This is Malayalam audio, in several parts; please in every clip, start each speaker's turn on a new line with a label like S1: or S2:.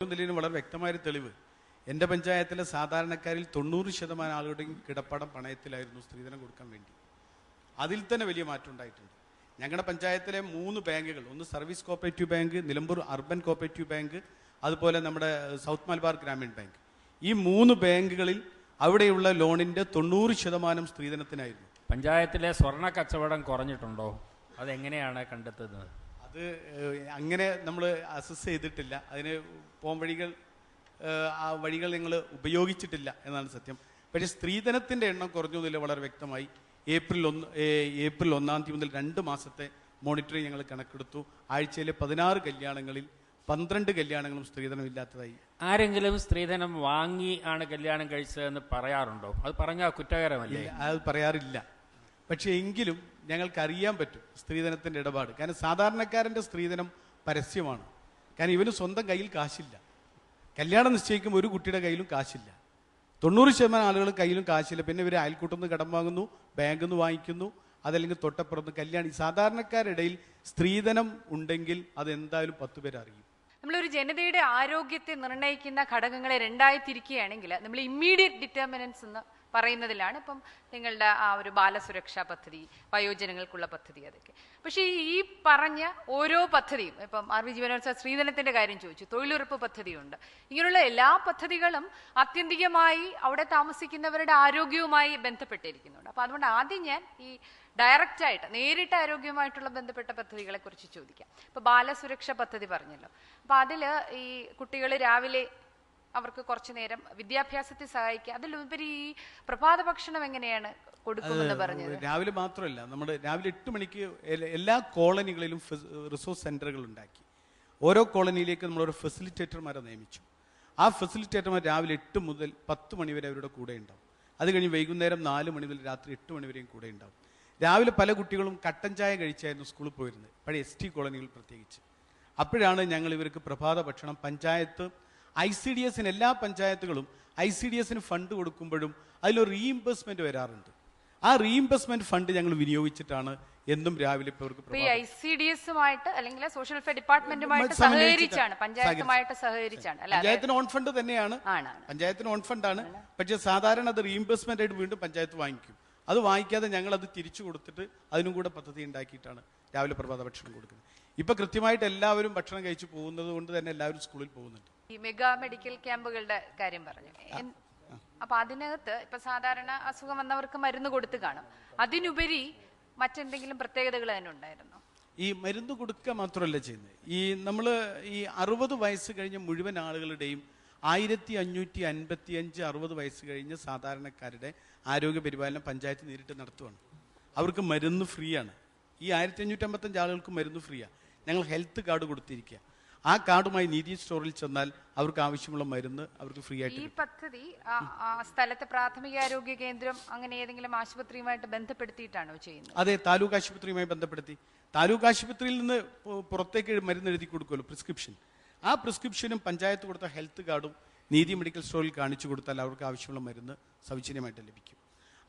S1: നിലയിൽ വളരെ വ്യക്തമായൊരു തെളിവ് എൻ്റെ പഞ്ചായത്തിലെ സാധാരണക്കാരിൽ 90% ആളുകളുടെയും കിടപ്പാടം പണയത്തിലായിരുന്നു സ്ത്രീധനം കൊടുക്കാൻ വേണ്ടി. അതിൽ തന്നെ വലിയ മാറ്റം ഉണ്ടായിട്ടുണ്ട്. ഞങ്ങളുടെ പഞ്ചായത്തിലെ 3 ബാങ്കുകൾ, ഒന്ന് service cooperative bank, Nilambur urban cooperative bank, അതുപോലെ നമ്മുടെ സൗത്ത് മലബാർ ഗ്രാമീൺ ബാങ്ക്, ഈ 3 ബാങ്കുകളിൽ അവിടെയുള്ള ലോണിൻ്റെ 90% സ്ത്രീധനത്തിനായിരുന്നു.
S2: പഞ്ചായത്തിലെ സ്വർണ്ണ കച്ചവടം കുറഞ്ഞിട്ടുണ്ടോ? അതെങ്ങനെയാണ് കണ്ടെത്തുന്നത്?
S1: അത് അങ്ങനെ നമ്മൾ അസസ് ചെയ്തിട്ടില്ല. അതിന് പോംവഴികൾ ആ വഴികൾ ഞങ്ങൾ ഉപയോഗിച്ചിട്ടില്ല എന്നാണ് സത്യം. പക്ഷേ സ്ത്രീധനത്തിൻ്റെ എണ്ണം കുറഞ്ഞു എന്നില്ല വളരെ വ്യക്തമായി. ഏപ്രിൽ 1 മുതൽ 2 മാസത്തെ മോണിറ്ററിങ് ഞങ്ങൾ കണക്കെടുത്തു. ആഴ്ചയിലെ 16 കല്യാണങ്ങളിൽ 12 കല്യാണങ്ങളും സ്ത്രീധനം ഇല്ലാത്തതായി.
S2: ആരെങ്കിലും സ്ത്രീധനം വാങ്ങി ആണ് കല്യാണം കഴിച്ചതെന്ന് പറയാറുണ്ടോ? അത് പറഞ്ഞാൽ കുറ്റകരമല്ലേ?
S1: അത് പറയാറില്ല. പക്ഷേ എങ്കിലും ഞങ്ങൾക്കറിയാൻ പറ്റും സ്ത്രീധനത്തിൻ്റെ ഇടപാട്. കാരണം സാധാരണക്കാരൻ്റെ സ്ത്രീധനം പരസ്യമാണ്. കാരണം ഇവന് സ്വന്തം കയ്യിൽ കാശില്ല. കല്യാണം നിശ്ചയിക്കുമ്പോൾ ഒരു കുട്ടിയുടെ കയ്യിലും കാശില്ല. 90% ആളുകൾ കയ്യിലും കാശില്ല. പിന്നെ ഇവർ അയൽക്കൂട്ടത്തിൽ നിന്ന് കടം വാങ്ങുന്നു, ബാങ്കിൽ നിന്ന് വാങ്ങിക്കുന്നു, അതല്ലെങ്കിൽ തൊട്ടപ്പുറത്ത് കല്യാണം. സാധാരണക്കാരുടെ ഇടയിൽ സ്ത്രീധനം ഉണ്ടെങ്കിൽ അതെന്തായാലും 10 പേര് അറിയും.
S3: നമ്മളൊരു ജനതയുടെ ആരോഗ്യത്തെ നിർണ്ണയിക്കുന്ന ഘടകങ്ങളെ രണ്ടായി തിരിക്കുകയാണെങ്കിൽ നമ്മൾ ഇമ്മീഡിയറ്റ് ഡിറ്റർമിനൻസ് എന്ന് പറയുന്നതിലാണ് ഇപ്പം നിങ്ങളുടെ ആ ഒരു ബാലസുരക്ഷാ പദ്ധതി, വയോജനങ്ങൾക്കുള്ള പദ്ധതി, അതൊക്കെ. പക്ഷേ ഈ പറഞ്ഞ ഓരോ പദ്ധതിയും, ഇപ്പം RV ജീവനോത്സവ സ്ത്രീധനത്തിന്റെ കാര്യം ചോദിച്ചു, തൊഴിലുറപ്പ് പദ്ധതിയുണ്ട്, ഇങ്ങനെയുള്ള എല്ലാ പദ്ധതികളും ആത്യന്തികമായി അവിടെ താമസിക്കുന്നവരുടെ ആരോഗ്യവുമായി ബന്ധപ്പെട്ടിരിക്കുന്നുണ്ട്. അപ്പം അതുകൊണ്ട് ആദ്യം ഞാൻ ഈ ഡയറക്റ്റായിട്ട് നേരിട്ട് ആരോഗ്യവുമായിട്ടുള്ള ബന്ധപ്പെട്ട പദ്ധതികളെ കുറിച്ച് ചോദിക്കാം. ഇപ്പൊ ബാലസുരക്ഷാ പദ്ധതി പറഞ്ഞല്ലോ. അപ്പൊ അതില് ഈ കുട്ടികൾ രാവിലെ അവർക്ക് കുറച്ചു നേരം വിദ്യാഭ്യാസത്തിൽ സഹായിക്കുക, അതിലുപരി ഈ പ്രഭാത ഭക്ഷണം എങ്ങനെയാണ് കൊടുക്കുമെന്ന് പറഞ്ഞത്?
S1: രാവിലെ മാത്രമല്ല, നമ്മുടെ രാവിലെ 8 മണിക്ക് എല്ലാ കോളനികളിലും റിസോഴ്സ് സെന്ററുകൾ ഉണ്ടാക്കി. ഓരോ കോളനിയിലേക്ക് നമ്മളൊരു ഫെസിലിറ്റേറ്റർമാരെ നിയമിച്ചു. ആ ഫെസിലിറ്റേറ്റർമാർ രാവിലെ 8 മുതൽ 10 മണി വരെ അവരുടെ കൂടെ ഉണ്ടാവും. അത് കഴിഞ്ഞ് വൈകുന്നേരം 4 മണി മുതൽ രാത്രി 8 മണി വരെയും കൂടെ ഉണ്ടാവും. രാവിലെ പല കുട്ടികളും കട്ടൻ ചായ കഴിച്ചായിരുന്നു സ്കൂളിൽ പോയിരുന്നത്, പഴയ ST കോളനികൾ പ്രത്യേകിച്ച്. അപ്പോഴാണ് ഞങ്ങൾ ഇവർക്ക് പ്രഭാത ഭക്ഷണം പഞ്ചായത്ത് ICDS എല്ലാ പഞ്ചായത്തുകളും ICDS ഫണ്ട് കൊടുക്കുമ്പോഴും അതിലൊരു റീഇംബേഴ്സ്മെന്റ് വരാറുണ്ട്. ആ റീഇംബേഴ്സ്മെന്റ് ഫണ്ട് ഞങ്ങൾ വിനിയോഗിച്ചിട്ടാണ് എന്നും രാവിലെ
S3: ICDS-ഉമായിട്ട് അല്ലെങ്കിൽ സോഷ്യൽ വെൽഫെയർ ഡിപ്പാർട്ട്മെന്റുമായിട്ട് സഹകരിച്ചാണ്, പഞ്ചായത്തുമായിട്ട് സഹകരിച്ചാണ്.
S1: പഞ്ചായത്തിന് ഓൺ ഫണ്ട് തന്നെയാണ്, പഞ്ചായത്തിന് ഓൺ ഫണ്ടാണ്. പക്ഷേ സാധാരണ അത് റീഇംബേഴ്സ്മെന്റ് ആയിട്ട് വീണ്ടും പഞ്ചായത്ത് വാങ്ങിക്കും. അത് വാങ്ങിക്കാതെ ഞങ്ങൾ അത് തിരിച്ചു കൊടുത്തിട്ട് അതിനും കൂടെ പദ്ധതി ഉണ്ടാക്കിയിട്ടാണ് രാവിലെ പ്രഭാത ഭക്ഷണം കൊടുക്കുന്നത്. ഇപ്പൊ കൃത്യമായിട്ട് എല്ലാവരും ഭക്ഷണം കഴിച്ചു പോകുന്നത് കൊണ്ട് തന്നെ എല്ലാവരും സ്കൂളിൽ പോകുന്നുണ്ട്.
S3: ഈ മെഗാ മെഡിക്കൽ ക്യാമ്പുകളുടെ കാര്യം പറഞ്ഞു. അപ്പൊ അതിനകത്ത് ഇപ്പൊ സാധാരണ അസുഖം വന്നവർക്ക് മരുന്ന് കൊടുത്ത് കാണും. അതിനുപരി മറ്റെന്തെങ്കിലും പ്രത്യേകതകൾ അതിനുണ്ടായിരുന്നു?
S1: ഈ മരുന്ന് കൊടുക്കുക മാത്രമല്ല ചെയ്യുന്നത്. ഈ നമ്മൾ ഈ 60 വയസ്സ് കഴിഞ്ഞ മുഴുവൻ ആളുകളുടെയും 1555 60 വയസ്സ് കഴിഞ്ഞ സാധാരണക്കാരുടെ ആരോഗ്യ പരിപാലനം പഞ്ചായത്ത് നേരിട്ട് നടത്തുകയാണ്. അവർക്ക് മരുന്ന് ഫ്രീ ആണ്. ഈ 1555 ആളുകൾക്ക് മരുന്ന് ഫ്രീയാണ്. ഞങ്ങൾ ഹെൽത്ത് കാർഡ് കൊടുത്തിരിക്കുക. ആ കാർഡുമായി നീതി സ്റ്റോറിൽ ചെന്നാൽ അവർക്ക് ആവശ്യമുള്ള മരുന്ന് അവർക്ക് ഫ്രീ ആയിട്ട്.
S3: ഈ പദ്ധതി സ്ഥലത്തെ പ്രാഥമികാരോഗ്യ കേന്ദ്രം അങ്ങനെ ഏതെങ്കിലും ആശുപത്രിയുമായിട്ട് ബന്ധപ്പെടുത്തിയിട്ടാണോ ചെയ്യുന്നത്?
S1: അതെ, താലൂക്ക് ആശുപത്രിയുമായി ബന്ധപ്പെടുത്തി. താലൂക്ക് ആശുപത്രിയിൽ നിന്ന് പുറത്തേക്ക് മരുന്ന് എഴുതി കൊടുക്കുമല്ലോ, പ്രിസ്ക്രിപ്ഷൻ. ആ പ്രിസ്ക്രിപ്ഷനും പഞ്ചായത്ത് കൊടുത്ത ഹെൽത്ത് കാർഡും നീതി മെഡിക്കൽ സ്റ്റോറിൽ കാണിച്ചു കൊടുത്താൽ അവർക്ക് ആവശ്യമുള്ള മരുന്ന് സൗജന്യമായിട്ട് ലഭിക്കും.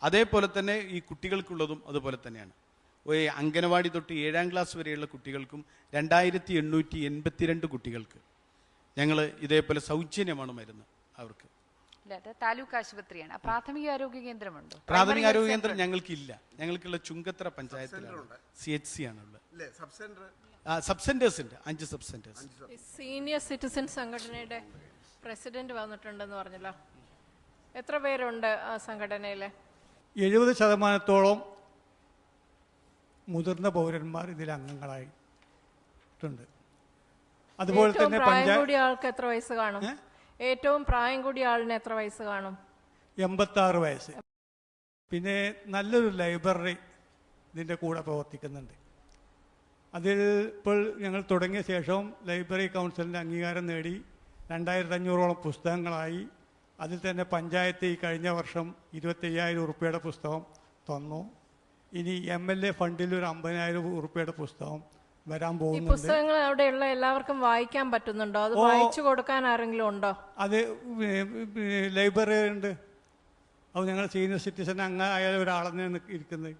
S1: അതേപോലെ തന്നെ ഈ കുട്ടികൾക്കുള്ളതും അതുപോലെ തന്നെയാണ്. അംഗനവാടി തൊട്ട് 7ാം ക്ലാസ് വരെയുള്ള കുട്ടികൾക്കും 2882 കുട്ടികൾക്ക് ഞങ്ങൾ ഇതേപോലെ സൗജന്യമാണ് മരുന്ന് അവർക്ക്.
S3: താലൂക്ക് ആശുപത്രിയാണ്. പ്രാഥമികാരോഗ്യ കേന്ദ്രമുണ്ടോ?
S1: പ്രാഥമികാരോഗ്യ കേന്ദ്രം ഞങ്ങൾക്കില്ല. ഞങ്ങൾക്കുള്ള ചുങ്കത്തറ പഞ്ചായത്തിലാണ് CHC ആണുള്ളത്. സബ് സെന്റേഴ്സ് ഉണ്ട്, 5 സബ് സെന്റേഴ്സ്.
S4: സീനിയർ സിറ്റിസൺ സംഘടനയുടെ പ്രസിഡന്റ് വന്നിട്ടുണ്ടെന്ന് പറഞ്ഞല്ലോ. എത്ര പേരുണ്ട് ആ സംഘടനയിലെ?
S5: 70% മുതിർന്ന പൗരന്മാർ ഇതിൽ അംഗങ്ങളായിട്ടുണ്ട്. അതുപോലെ തന്നെ
S4: പ്രായം കൂടിയ ആൾക്ക് എത്ര വയസ്സ് കാണും? ഏറ്റവും പ്രായം കൂടിയ ആളിന് എത്ര വയസ്സ് കാണും?
S5: 86 വയസ്സ്. പിന്നെ നല്ലൊരു ലൈബ്രറി ഇതിൻ്റെ കൂടെ പ്രവർത്തിക്കുന്നുണ്ട്. അതിൽ ഇപ്പോൾ ഞങ്ങൾ തുടങ്ങിയ ശേഷം ലൈബ്രറി കൗൺസിലിൻ്റെ അംഗീകാരം നേടി 2500ഓളം പുസ്തകങ്ങളായി. അതിൽ തന്നെ പഞ്ചായത്ത് ഈ കഴിഞ്ഞ വർഷം 25,000 ഉറുപ്പികയുടെ പുസ്തകം തന്നു. ഇനി MLA ഫണ്ടിൽ ഒരു 50,000 ഉറുപ്പികയുടെ പുസ്തകം വരാൻ പോകുന്നുണ്ട്.
S4: പുസ്തകങ്ങൾ അവിടെയുള്ള എല്ലാവർക്കും വായിക്കാൻ പറ്റുന്നുണ്ടോ? അത് വായിച്ചു കൊടുക്കാൻ ആരെങ്കിലും ഉണ്ടോ?
S5: അത് ലൈബ്രറി ഉണ്ട്. അത് ഞങ്ങൾ സീനിയർ സിറ്റിസൺ അംഗമായ ഒരാളെന്നെ ഇരിക്കുന്നത്.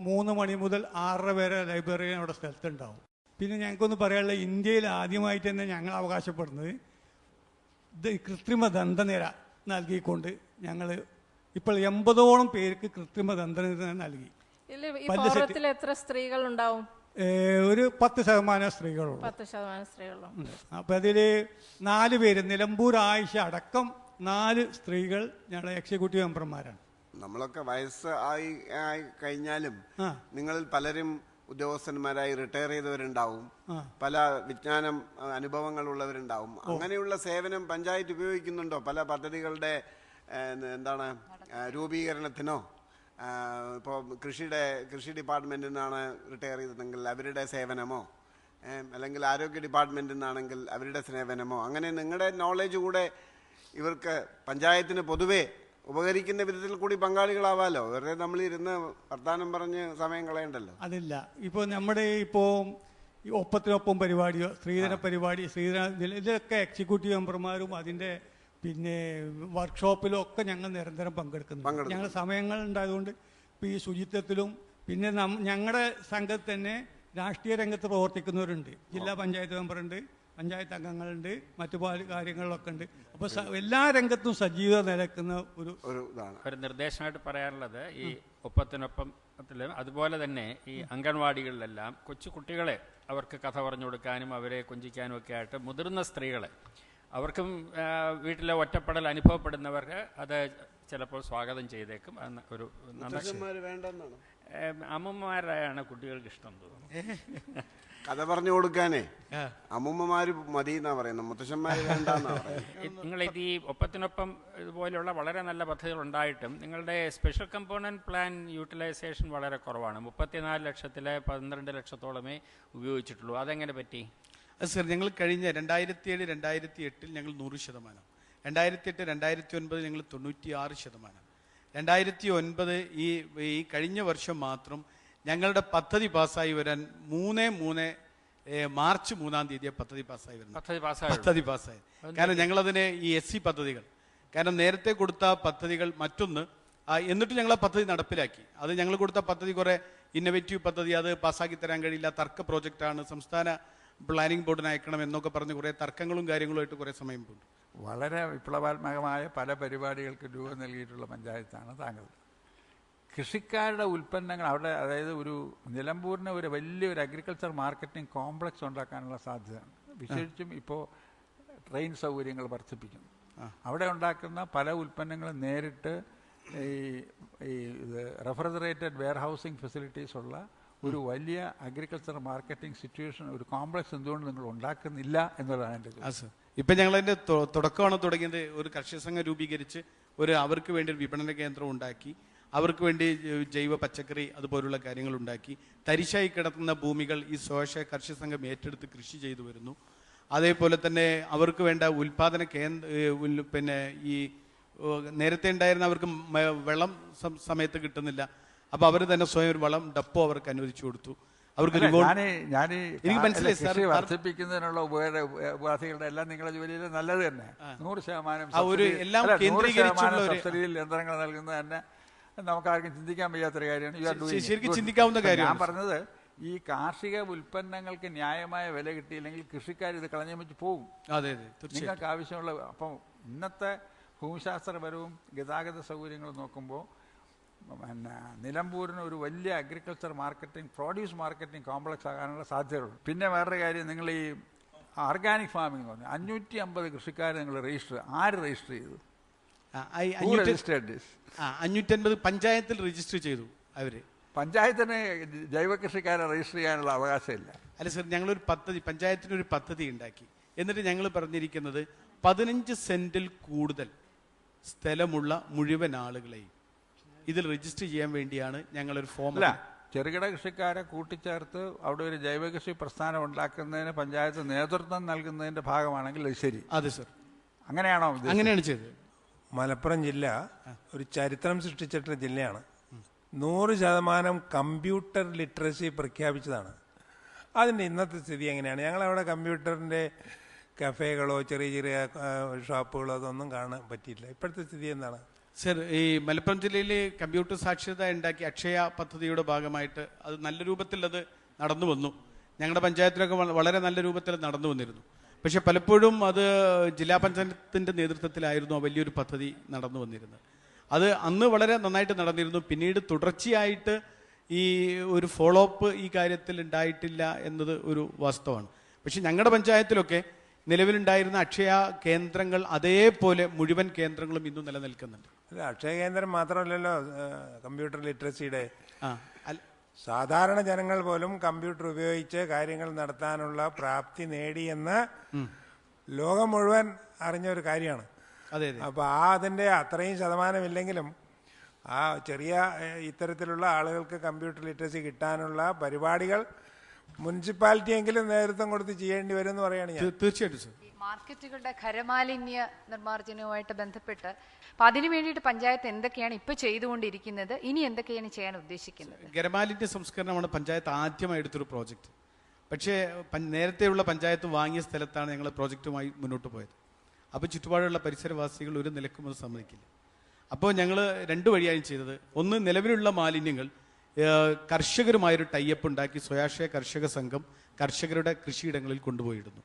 S5: 3 മണി മുതൽ 6:30 വരെ ലൈബ്രറി അവിടെ സ്ഥലത്തുണ്ടാവും. പിന്നെ ഞങ്ങൾക്കൊന്ന് പറയാനുള്ള, ഇന്ത്യയിൽ ആദ്യമായിട്ട് തന്നെ ഞങ്ങൾ അവകാശപ്പെടുന്നത് കൃത്രിമ ദന്തനിര നൽകിക്കൊണ്ട് ഞങ്ങൾ ഇപ്പോൾ 80ഓളം പേർക്ക് കൃത്രിമ ദന്തനിര നൽകി.
S4: ഈ ഫോറത്തിൽ എത്ര സ്ത്രീകൾ ഉണ്ടാവും?
S5: ഒരു 10% സ്ത്രീകളുള്ളൂ.
S4: 10% സ്ത്രീകളുണ്ട്.
S5: അപ്പം അതിൽ 4 പേര്, നിലമ്പൂർ ആയിഷ അടക്കം 4 സ്ത്രീകൾ ഞങ്ങളുടെ എക്സിക്യൂട്ടീവ് മെമ്പർമാരാണ്.
S6: നമ്മളൊക്കെ വയസ്സ് ആയി കഴിഞ്ഞാലും നിങ്ങളിൽ പലരും ഉദ്യോഗസ്ഥന്മാരായി റിട്ടയർ ചെയ്തവരുണ്ടാവും, പല വിജ്ഞാനം അനുഭവങ്ങൾ ഉള്ളവരുണ്ടാവും. അങ്ങനെയുള്ള സേവനം പഞ്ചായത്ത് ഉപയോഗിക്കുന്നുണ്ടോ? പല പദ്ധതികളുടെ രൂപീകരണത്തിനോ ഇപ്പോൾ കൃഷി ഡിപ്പാർട്ട്മെൻറ്റിൽ നിന്നാണ് റിട്ടയർ ചെയ്തതെങ്കിൽ അവരുടെ സേവനമോ, അല്ലെങ്കിൽ ആരോഗ്യ ഡിപ്പാർട്ട്മെൻറ്റിൽ നിന്നാണെങ്കിൽ അവരുടെ സേവനമോ, അങ്ങനെ നിങ്ങളുടെ നോളേജ് കൂടെ ഇവർക്ക് പഞ്ചായത്തിന് പൊതുവേ ഉപകരിക്കുന്ന വിധത്തിൽ കൂടി പങ്കാളികളാവാലോ. വെറുതെ നമ്മളിരുന്ന് വർത്താനം പറഞ്ഞ് സമയം കളയണ്ടല്ലോ.
S5: അതില്ല. ഇപ്പോൾ നമ്മുടെ ഇപ്പോൾ ഒപ്പത്തിനൊപ്പം പരിപാടിയോ സ്ത്രീധന പരിപാടി, ഇതിലൊക്കെ എക്സിക്യൂട്ടീവ് മെമ്പർമാരും അതിൻ്റെ പിന്നെ വർക്ക്ഷോപ്പിലും ഒക്കെ ഞങ്ങൾ നിരന്തരം പങ്കെടുക്കുന്നു. ഞങ്ങൾ സമയങ്ങൾ ഉണ്ടായതുകൊണ്ട് ഇപ്പോൾ ഈ ശുചിത്വത്തിലും പിന്നെ ഞങ്ങളുടെ സംഘത്തിൽ തന്നെ രാഷ്ട്രീയ രംഗത്ത് പ്രവർത്തിക്കുന്നവരുണ്ട്. ജില്ലാ പഞ്ചായത്ത് മെമ്പറുണ്ട്, പഞ്ചായത്ത് അംഗങ്ങളുണ്ട്, മറ്റു പല കാര്യങ്ങളിലൊക്കെ ഉണ്ട്. അപ്പോൾ എല്ലാ രംഗത്തും സജീവത നിലക്കുന്ന
S2: ഒരു നിർദ്ദേശമായിട്ട് പറയാനുള്ളത് ഈ ഒപ്പത്തിനൊപ്പം അതുപോലെ തന്നെ ഈ അംഗൻവാടികളിലെല്ലാം കൊച്ചു കുട്ടികളെ അവർക്ക് കഥ പറഞ്ഞു കൊടുക്കാനും അവരെ കൊഞ്ചിക്കാനും ഒക്കെ ആയിട്ട് മുതിർന്ന സ്ത്രീകളെ അവർക്കും വീട്ടിലെ ഒറ്റപ്പെടൽ അനുഭവപ്പെടുന്നവർക്ക് അത് ചിലപ്പോൾ സ്വാഗതം ചെയ്തേക്കും. ഒരു അമ്മമാരായാണ് കുട്ടികൾക്ക് ഇഷ്ടം തോന്നുന്നു.
S6: കഥ പറഞ്ഞു കൊടുക്കാനേ അമ്മൂമ്മമാര് മതി എന്നാ പറയുന്നത്, മുത്തശ്ശന്മാര് വേണ്ടെന്നാ പറയുന്നത്.
S2: നിങ്ങൾ ഈ ഒപ്പത്തിനൊപ്പം ഇതുപോലെയുള്ള വളരെ നല്ല പദ്ധതികൾ ഉണ്ടായിട്ടും നിങ്ങളുടെ സ്പെഷ്യൽ കമ്പോണന്റ് പ്ലാൻ യൂട്ടിലൈസേഷൻ വളരെ കുറവാണ്. 34 ലക്ഷത്തിലെ 12 ലക്ഷത്തോളമേ ഉപയോഗിച്ചിട്ടുള്ളൂ. അതെങ്ങനെ പറ്റി?
S1: സർ, ഞങ്ങൾ കഴിഞ്ഞ 2007-2008 ഞങ്ങൾ 100%, 2008-2009 ഞങ്ങൾ 96%, 2009 ഈ കഴിഞ്ഞ വർഷം മാത്രം ഞങ്ങളുടെ പദ്ധതി പാസ്സായി വരാൻ മാർച്ച് 3-ാം തീയതി പദ്ധതി പാസ്സായി വരുന്നത്. പദ്ധതി പാസ്സായി കാരണം ഞങ്ങളതിന് ഈ SC പദ്ധതികൾ, കാരണം നേരത്തെ കൊടുത്ത പദ്ധതികൾ മറ്റൊന്ന്, എന്നിട്ട് ഞങ്ങൾ ആ പദ്ധതി നടപ്പിലാക്കി. അത് ഞങ്ങൾ കൊടുത്ത പദ്ധതി കുറേ ഇന്നോവേറ്റീവ് പദ്ധതി, അത് പാസ്സാക്കി തരാൻ കഴിയില്ല, തർക്ക പ്രോജക്റ്റാണ്, സംസ്ഥാന പ്ലാനിംഗ് ബോർഡിന് അയക്കണം എന്നൊക്കെ പറഞ്ഞ് കുറേ തർക്കങ്ങളും കാര്യങ്ങളുമായിട്ട് കുറേ സമയം പോയി.
S7: വളരെ വിപ്ലവാത്മകമായ പല പരിപാടികൾക്ക് രൂപം നൽകിയിട്ടുള്ള പഞ്ചായത്താണ് താങ്കൾ. കൃഷിക്കാരുടെ ഉൽപ്പന്നങ്ങൾ അവിടെ, അതായത് ഒരു നിലമ്പൂരിന് ഒരു വലിയൊരു അഗ്രികൾച്ചർ മാർക്കറ്റിംഗ് കോംപ്ലക്സ് ഉണ്ടാക്കാനുള്ള സാധ്യതയാണ്. വിശേഷിച്ചും ഇപ്പോൾ ട്രെയിൻ സൗകര്യങ്ങൾ വർദ്ധിപ്പിക്കുന്നു. അവിടെ ഉണ്ടാക്കുന്ന പല ഉൽപ്പന്നങ്ങളും നേരിട്ട് ഈ റെഫ്രിജറേറ്റഡ് വെയർ ഹൗസിംഗ് ഫെസിലിറ്റീസ് ഉള്ള ഒരു വലിയ അഗ്രികൾച്ചർ മാർക്കറ്റിംഗ് സിറ്റുവേഷൻ, ഒരു കോംപ്ലക്സ് എന്തുകൊണ്ട് നിങ്ങൾ ഉണ്ടാക്കുന്നില്ല എന്നുള്ളതാണ് എൻ്റെ ചോദ്യം.
S1: ഇപ്പം ഞങ്ങളതിൻ്റെ തുടക്കമാണ് തുടങ്ങിയത്. ഒരു കർഷക സംഘം രൂപീകരിച്ച് അവർക്ക് വേണ്ടി ഒരു വിപണന കേന്ദ്രം ഉണ്ടാക്കി, അവർക്ക് വേണ്ടി ജൈവ പച്ചക്കറി അതുപോലുള്ള കാര്യങ്ങൾ ഉണ്ടാക്കി. തരിശായി കിടക്കുന്ന ഭൂമികൾ ഈ സ്വദേശ കർഷക സംഘം ഏറ്റെടുത്ത് കൃഷി ചെയ്തു വരുന്നു. അതേപോലെ തന്നെ അവർക്ക് വേണ്ട ഉൽപാദന പിന്നെ ഈ നേരത്തെ ഉണ്ടായിരുന്ന അവർക്ക് വെള്ളം സമയത്ത് കിട്ടുന്നില്ല, അപ്പോൾ അവർ തന്നെ സ്വയം ഒരു വളം ഡപ്പോ അവർക്ക് അനുവദിച്ചു കൊടുത്തു. അവർക്ക് എനിക്ക് മനസ്സിലായി
S7: വർദ്ധിപ്പിക്കുന്നതിനുള്ള ഉപാധികളുടെ എല്ലാം നിങ്ങളുടെ ജോലിയിൽ നല്ലത് തന്നെ. 100% സബ്സിഡിയിൽ യന്ത്രങ്ങൾ നൽകുന്നത് തന്നെ നമുക്ക് ആർക്കും ചിന്തിക്കാൻ വയ്യാത്തൊരു കാര്യമാണ്.
S1: ചിന്തിക്കാവുന്ന കാര്യം.
S7: ഞാൻ പറഞ്ഞത് ഈ കാർഷിക ഉൽപ്പന്നങ്ങൾക്ക് ന്യായമായ വില കിട്ടിയില്ലെങ്കിൽ കൃഷിക്കാർ ഇത് കളഞ്ഞു വെച്ച് പോകും. നിങ്ങൾക്ക് ആവശ്യമുള്ള, അപ്പം ഇന്നത്തെ ഭൂമിശാസ്ത്രപരവും ഗതാഗത സൗകര്യങ്ങളും നോക്കുമ്പോൾ പിന്നെ നിലമ്പൂരിന് ഒരു വലിയ agriculture marketing, produce marketing complex ആകാനുള്ള സാധ്യതകളുണ്ട്. പിന്നെ വേറൊരു കാര്യം, നിങ്ങൾ ഈ ഓർഗാനിക് ഫാമിംഗ് എന്ന് പറഞ്ഞാൽ 550 കൃഷിക്കാർ നിങ്ങൾ ആര് രജിസ്റ്റർ ചെയ്തു?
S1: 550 പഞ്ചായത്തിൽ രജിസ്റ്റർ ചെയ്തു. അവര്
S7: പഞ്ചായത്തിന് ജൈവ കൃഷിക്കാരെ രജിസ്റ്റർ ചെയ്യാനുള്ള അവകാശമില്ല.
S1: അല്ല സർ, ഞങ്ങളൊരു പദ്ധതി, പഞ്ചായത്തിനൊരു പദ്ധതി ഉണ്ടാക്കി. എന്നിട്ട് ഞങ്ങൾ പറഞ്ഞിരിക്കുന്നത് 15 സെന്റിൽ കൂടുതൽ സ്ഥലമുള്ള മുഴുവൻ ആളുകളെയും ഇതിൽ രജിസ്റ്റർ ചെയ്യാൻ വേണ്ടിയാണ് ഞങ്ങളൊരു ഫോം.
S7: ചെറുകിട കൃഷിക്കാരെ കൂട്ടിച്ചേർത്ത് അവിടെ ഒരു ജൈവ കൃഷി പ്രസ്ഥാനം ഉണ്ടാക്കുന്നതിന് പഞ്ചായത്ത് നേതൃത്വം നൽകുന്നതിന്റെ ഭാഗമാണെങ്കിൽ അത് ശരി.
S1: അതെ സർ,
S7: അങ്ങനെയാണോ?
S1: അങ്ങനെയാണ് ചെയ്തത്.
S8: മലപ്പുറം ജില്ല ഒരു ചരിത്രം സൃഷ്ടിച്ചിട്ടുള്ള ജില്ലയാണ്. 100% കമ്പ്യൂട്ടർ ലിറ്ററസി പ്രഖ്യാപിച്ചതാണ്. അതിൻ്റെ ഇന്നത്തെ സ്ഥിതി എങ്ങനെയാണ്? ഞങ്ങളവിടെ കമ്പ്യൂട്ടറിൻ്റെ കഫേകളോ ചെറിയ ചെറിയ ഷോപ്പുകളോ അതൊന്നും കാണാൻ പറ്റിയില്ല. ഇപ്പോഴത്തെ സ്ഥിതി എന്താണ്
S1: സർ? ഈ മലപ്പുറം ജില്ലയിൽ കമ്പ്യൂട്ടർ സാക്ഷരത ഉണ്ടാക്കി അക്ഷയ പദ്ധതിയുടെ ഭാഗമായിട്ട് അത് നല്ല രൂപത്തിൽ അത് നടന്നു വന്നു. ഞങ്ങളുടെ പഞ്ചായത്തിലൊക്കെ വളരെ നല്ല രൂപത്തിൽ നടന്നു വന്നിരുന്നു. പക്ഷെ പലപ്പോഴും അത് ജില്ലാ പഞ്ചായത്തിൻ്റെ നേതൃത്വത്തിലായിരുന്നു ആ വലിയൊരു പദ്ധതി നടന്നു വന്നിരുന്നത്. അത് അന്ന് വളരെ നന്നായിട്ട് നടന്നിരുന്നു. പിന്നീട് തുടർച്ചയായിട്ട് ഈ ഒരു ഫോളോ അപ്പ് ഈ കാര്യത്തിൽ ഉണ്ടായിട്ടില്ല എന്നത് ഒരു വാസ്തവമാണ്. പക്ഷെ ഞങ്ങളുടെ പഞ്ചായത്തിലൊക്കെ നിലവിലുണ്ടായിരുന്ന അക്ഷയ കേന്ദ്രങ്ങൾ അതേപോലെ മുഴുവൻ കേന്ദ്രങ്ങളും ഇന്നും നിലനിൽക്കുന്നുണ്ട്.
S8: അല്ല, അക്ഷയ കേന്ദ്രം മാത്രമല്ലല്ലോ കമ്പ്യൂട്ടർ ലിറ്ററസിയുടെ, സാധാരണ ജനങ്ങൾ പോലും കമ്പ്യൂട്ടർ ഉപയോഗിച്ച് കാര്യങ്ങൾ നടത്താനുള്ള പ്രാപ്തി നേടിയെന്ന് ലോകം മുഴുവൻ അറിഞ്ഞ ഒരു കാര്യമാണ്.
S1: അതെ.
S8: അപ്പോൾ അതിൻ്റെ അത്രയും ശതമാനമില്ലെങ്കിലും ആ ചെറിയ ഇത്തരത്തിലുള്ള ആളുകൾക്ക് കമ്പ്യൂട്ടർ ലിറ്ററസി കിട്ടാനുള്ള പരിപാടികൾ മുനിസിപ്പാലിറ്റി എങ്കിലും നേതൃത്വം കൊടുത്ത് ചെയ്യേണ്ടി വരും എന്ന് പറയുകയാണ് ഞാൻ.
S1: തീർച്ചയായിട്ടും സർ.
S3: മാർക്കറ്റുകളുടെ ഖരമാലിന്യ നിർമ്മാർജ്ജനവുമായിട്ട് ബന്ധപ്പെട്ട് അതിനു വേണ്ടിയിട്ട് പഞ്ചായത്ത് എന്തൊക്കെയാണ് ഇപ്പൊ ചെയ്തുകൊണ്ടിരിക്കുന്നത്, ഇനി എന്തൊക്കെയാണ് ചെയ്യാൻ ഉദ്ദേശിക്കുന്നത്?
S1: ഖരമാലിന്യ സംസ്കരണമാണ് പഞ്ചായത്ത് ആദ്യമായി എടുത്തൊരു പ്രോജക്റ്റ്. പക്ഷേ നേരത്തെയുള്ള പഞ്ചായത്ത് വാങ്ങിയ സ്ഥലത്താണ് ഞങ്ങൾ പ്രോജക്റ്റുമായി മുന്നോട്ട് പോയത്. അപ്പോൾ ചുറ്റുപാടുള്ള പരിസരവാസികൾ ഒരു നിലക്കും അത് സമ്മതിക്കില്ല. അപ്പോൾ ഞങ്ങൾ 2 വഴിയായി ചെയ്തത്. ഒന്ന്, നിലവിലുള്ള മാലിന്യങ്ങൾ കർഷകരുമായൊരു ടൈപ്പ് ഉണ്ടാക്കി സ്വയാശ്രയ കർഷക സംഘം കർഷകരുടെ കൃഷിയിടങ്ങളിൽ കൊണ്ടുപോയിടുന്നു.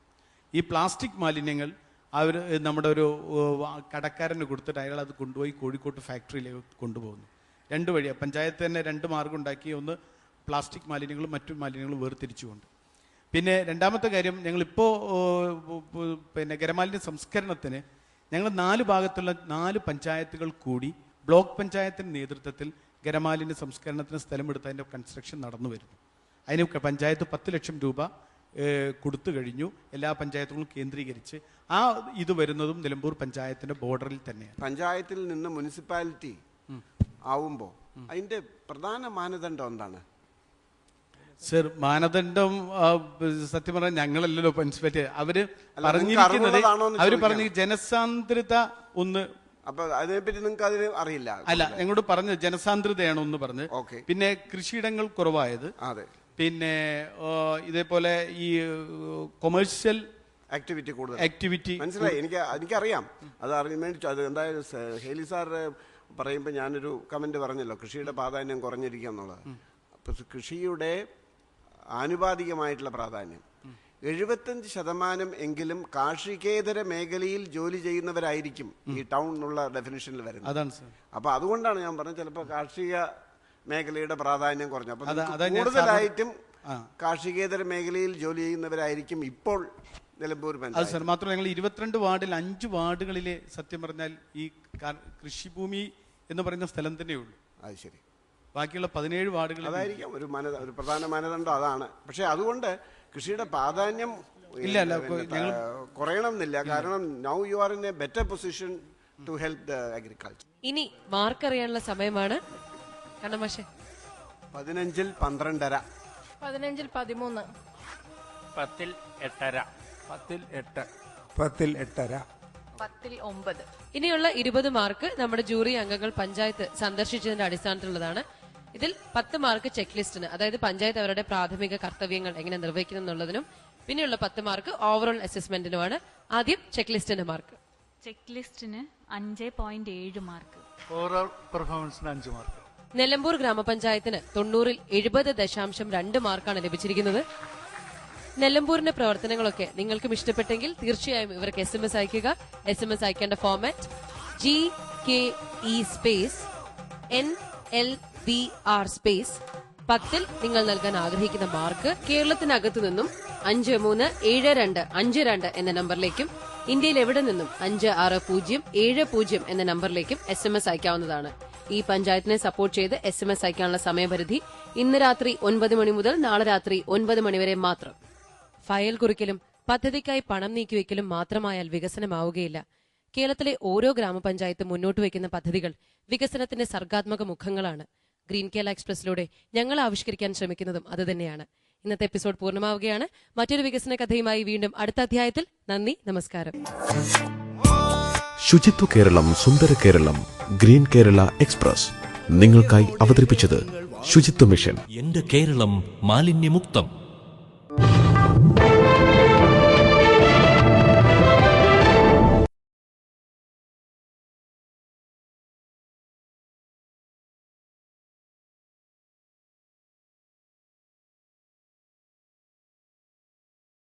S1: ഈ പ്ലാസ്റ്റിക് മാലിന്യങ്ങൾ അവർ നമ്മുടെ ഒരു കടക്കാരന് കൊടുത്തിട്ട് അയാൾ അത് കൊണ്ടുപോയി കോഴിക്കോട്ട് ഫാക്ടറിയിലേക്ക് കൊണ്ടുപോകുന്നു. 2 വഴിയാണ്. പഞ്ചായത്ത് തന്നെ 2 മാർഗം ഉണ്ടാക്കി. ഒന്ന്, പ്ലാസ്റ്റിക് മാലിന്യങ്ങളും മറ്റു മാലിന്യങ്ങളും വേർതിരിച്ചുകൊണ്ട്. പിന്നെ രണ്ടാമത്തെ കാര്യം, ഞങ്ങളിപ്പോൾ പിന്നെ ഖരമാലിന്യ സംസ്കരണത്തിന് ഞങ്ങൾ 4 ഭാഗത്തുള്ള 4 പഞ്ചായത്തുകൾ കൂടി ബ്ലോക്ക് പഞ്ചായത്തിൻ്റെ നേതൃത്വത്തിൽ ഖരമാലിന്യ സംസ്കരണത്തിന് സ്ഥലമെടുത്ത് അതിൻ്റെ കൺസ്ട്രക്ഷൻ നടന്നു വരുന്നു. അതിന് പഞ്ചായത്ത് 10 ലക്ഷം രൂപ കൊടുത്തു കഴിഞ്ഞു. എല്ലാ പഞ്ചായത്തുകളും കേന്ദ്രീകരിച്ച് ഇത് വരുന്നതും നിലമ്പൂർ പഞ്ചായത്തിന്റെ ബോർഡറിൽ തന്നെയാണ്.
S6: പഞ്ചായത്തിൽ നിന്ന് മുനിസിപ്പാലിറ്റി ആവുമ്പോൾ അതിന്റെ പ്രധാന മാനദണ്ഡം എന്താണ്
S1: സർ? മാനദണ്ഡം സത്യം പറഞ്ഞാൽ ഞങ്ങളല്ലല്ലോ മുനിസിപ്പാലിറ്റി. അവര് പറഞ്ഞ ജനസാന്ദ്രത ഒന്ന്.
S6: അപ്പൊ അതിനെപ്പറ്റി നിങ്ങൾക്ക് അതിന് അറിയില്ല?
S1: അല്ല, ഞങ്ങളോട് പറഞ്ഞത് ജനസാന്ദ്രതയാണ് ഒന്ന് പറഞ്ഞ്. പിന്നെ കൃഷിയിടങ്ങൾ കുറവായത്, പിന്നെ ഇതേപോലെ ഈ കൊമേഴ്ഷ്യൽ ആക്ടിവിറ്റി
S6: മനസ്സിലായി. എനിക്കറിയാം, അത് അറിയാൻ വേണ്ടി. അത് എന്തായാലും ഹേലി സാർ പറയുമ്പോൾ ഞാനൊരു കമന്റ് പറഞ്ഞല്ലോ, കൃഷിയുടെ പ്രാധാന്യം കുറഞ്ഞിരിക്കുക എന്നുള്ളത്. അപ്പൊ കൃഷിയുടെ ആനുപാതികമായിട്ടുള്ള പ്രാധാന്യം 75% എങ്കിലും കാർഷികേതര മേഖലയിൽ ജോലി ചെയ്യുന്നവരായിരിക്കും ഈ ടൗൺ എന്നുള്ള ഡെഫിനിഷനിൽ വരുന്നത്.
S1: അതാണ് സർ.
S6: അപ്പൊ അതുകൊണ്ടാണ് ഞാൻ പറഞ്ഞത് ചിലപ്പോൾ കാർഷിക മേഖലയുടെ പ്രാധാന്യം കുറഞ്ഞു. അപ്പൊ കൂടുതലായിട്ടും കാർഷികേതര മേഖലയിൽ ജോലി ചെയ്യുന്നവരായിരിക്കും ഇപ്പോൾ നിലമ്പൂർ പഞ്ചായത്ത്.
S1: അത് സർ, മാത്രമല്ല ഞങ്ങൾ 22 വാർഡിൽ 5 വാർഡുകളിലെ സത്യം പറഞ്ഞാൽ ഈ കൃഷിഭൂമി എന്ന് പറയുന്ന സ്ഥലം തന്നെയുള്ളൂ.
S6: അത് ശരി.
S1: ബാക്കിയുള്ള 17 വാർഡുകൾ
S6: അതായിരിക്കാം ഒരു പ്രധാന മാനദണ്ഡം അതാണ്. പക്ഷെ അതുകൊണ്ട് കൃഷിയുടെ പ്രാധാന്യം കുറയണം എന്നില്ല. കാരണം now you are in a better position to help the agriculture.
S9: ഇനി മാർക്ക് അറിയാനുള്ള സമയമാണ്. 15-ൽ
S6: 12.5,
S4: 15-ൽ 13,
S2: 10-ൽ 8.5,
S8: 10-ൽ 8.5,
S3: 10-ൽ 9.
S9: ഇനിയുള്ള 20 മാർക്ക് നമ്മുടെ ജൂറി അംഗങ്ങൾ പഞ്ചായത്ത് സന്ദർശിച്ചതിന്റെ അടിസ്ഥാനത്തിലുള്ളതാണ്. ഇതിൽ 10 മാർക്ക് ചെക്ക് ലിസ്റ്റിന്, അതായത് പഞ്ചായത്ത് അവരുടെ പ്രാഥമിക കർത്തവ്യങ്ങൾ എങ്ങനെ നിർവഹിക്കുന്നു എന്നുള്ളതിനും, പിന്നെയുള്ള 10 മാർക്ക് ഓവറോൾ അസസ്മെന്റിനുമാണ്. ആദ്യം ചെക്ക് ലിസ്റ്റിന്റെ മാർക്ക്.
S10: ചെക്ക് ലിസ്റ്റിന് 5.7 മാർക്ക്,
S11: ഓവറോൾ പെർഫോമൻസിന് 5 മാർക്ക്.
S9: നിലമ്പൂർ ഗ്രാമപഞ്ചായത്തിന് 90-ൽ 70.2 മാർക്കാണ് ലഭിച്ചിരിക്കുന്നത്. നിലമ്പൂരിന്റെ പ്രവർത്തനങ്ങളൊക്കെ നിങ്ങൾക്കും ഇഷ്ടപ്പെട്ടെങ്കിൽ തീർച്ചയായും ഇവർക്ക് SMS അയക്കുക. SMS അയക്കേണ്ട format GKE space NLBR space 10-ൽ നിങ്ങൾ നൽകാൻ ആഗ്രഹിക്കുന്ന മാർക്ക് കേരളത്തിനകത്തു നിന്നും 537252 എന്ന നമ്പറിലേക്കും ഇന്ത്യയിൽ എവിടെ നിന്നും 5607 എന്ന നമ്പറിലേക്കും SMS അയക്കാവുന്നതാണ്. ഈ പഞ്ചായത്തിനെ സപ്പോർട്ട് ചെയ്ത് SMS അയക്കാനുള്ള സമയപരിധി ഇന്ന് രാത്രി 9 മണി മുതൽ നാളെ രാത്രി 9 മണി വരെ മാത്രം. ഫയൽ കുറിക്കലും പദ്ധതിക്കായി പണം നീക്കിവെക്കലും മാത്രമായാൽ വികസനമാവുകയില്ല. കേരളത്തിലെ ഓരോ ഗ്രാമപഞ്ചായത്തും മുന്നോട്ട് വയ്ക്കുന്ന പദ്ധതികൾ വികസനത്തിന്റെ സർഗാത്മക മുഖങ്ങളാണ്. ഗ്രീൻ കേരള എക്സ്പ്രസിലൂടെ ഞങ്ങൾ ആവിഷ്കരിക്കാൻ ശ്രമിക്കുന്നതും അതുതന്നെയാണ്. ഇന്നത്തെ എപ്പിസോഡ് പൂർണ്ണമാവുകയാണ്. മറ്റൊരു വികസന കഥയുമായി വീണ്ടും അടുത്ത അധ്യായത്തിൽ. നന്ദി, നമസ്കാരം.
S12: ശുചിത്വ കേരളം, സുന്ദര കേരളം, ഗ്രീൻ കേരള എക്സ്പ്രസ് നിങ്ങൾക്കായി അവതരിപ്പിച്ചത് ശുചിത്വ മിഷൻ.
S13: എന്റെ കേരളം മാലിന്യമുക്തം.